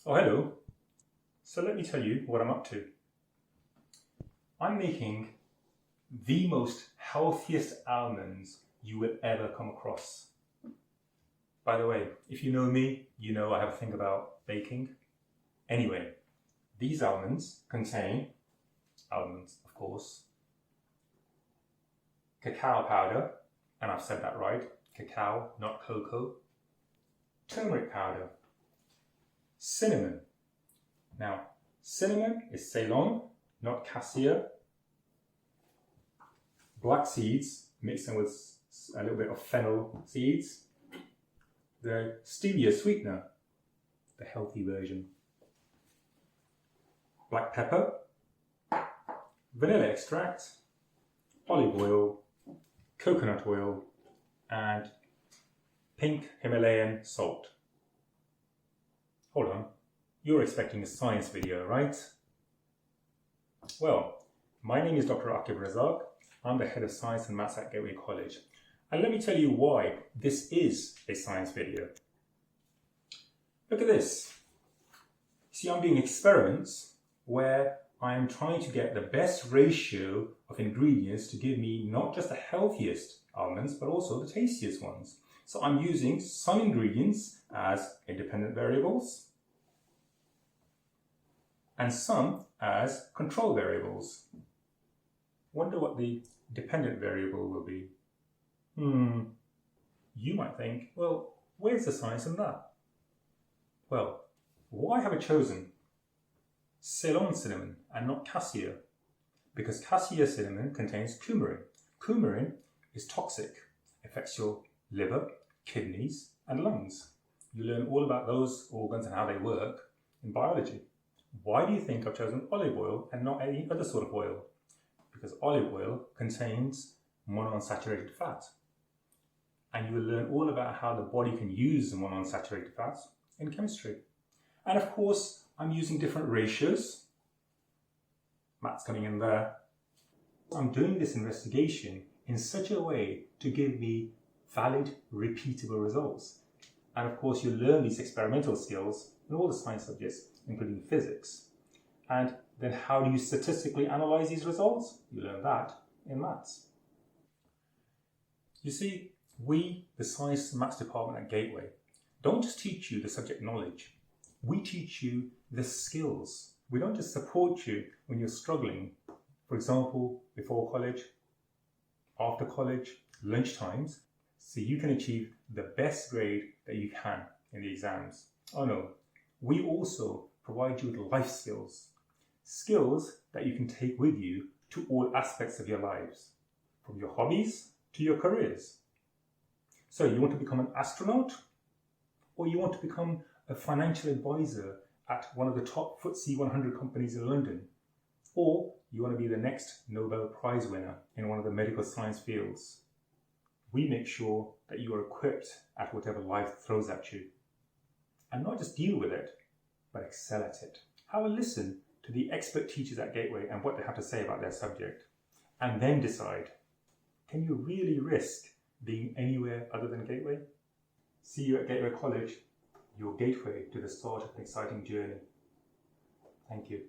Oh, hello. So let me tell you what I'm up to. I'm making the most healthiest almonds you will ever come across. By the way, if you know me, you know I have a thing about baking. Anyway, these almonds contain almonds, of course, cacao powder, and I've said that right, cacao, not cocoa, turmeric powder, cinnamon. Now, cinnamon is Ceylon, not cassia. Black seeds, mixed in with a little bit of fennel seeds. The stevia sweetener, the healthy version. Black pepper, vanilla extract, olive oil, coconut oil, and pink Himalayan salt. Hold on, you're expecting a science video, right? Well, my name is Dr Aaqib. I'm the head of science and maths at Gateway College. And let me tell you why this is a science video. Look at this. See, I'm doing experiments where I'm trying to get the best ratio of ingredients to give me not just the healthiest almonds, but also the tastiest ones. So I'm using some ingredients as independent variables and some as control variables. Wonder what the dependent variable will be. You might think, well, where's the science in that? Well, why have I chosen Ceylon cinnamon and not cassia? Because cassia cinnamon contains coumarin. Coumarin is toxic, affects your liver, kidneys, and lungs. You learn all about those organs and how they work in biology. Why do you think I've chosen olive oil and not any other sort of oil? Because olive oil contains monounsaturated fat. And you will learn all about how the body can use the monounsaturated fats in chemistry. And of course, I'm using different ratios. Matt's coming in there. I'm doing this investigation in such a way to give me valid, repeatable results. And of course, you learn these experimental skills in all the science subjects, including physics. And then how do you statistically analyze these results? You learn that in maths. You see, we, the Science and Maths department at Gateway, don't just teach you the subject knowledge. We teach you the skills. We don't just support you when you're struggling. For example, before college, after college, lunch times, so you can achieve the best grade that you can in the exams. Oh no, we also provide you with life skills. Skills that you can take with you to all aspects of your lives, from your hobbies to your careers. So you want to become an astronaut? Or you want to become a financial advisor at one of the top FTSE 100 companies in London? Or you want to be the next Nobel Prize winner in one of the medical science fields? We make sure that you are equipped at whatever life throws at you. And not just deal with it, but excel at it. Have a listen to the expert teachers at Gateway and what they have to say about their subject. And then decide, can you really risk being anywhere other than Gateway? See you at Gateway College, your gateway to the start of an exciting journey. Thank you.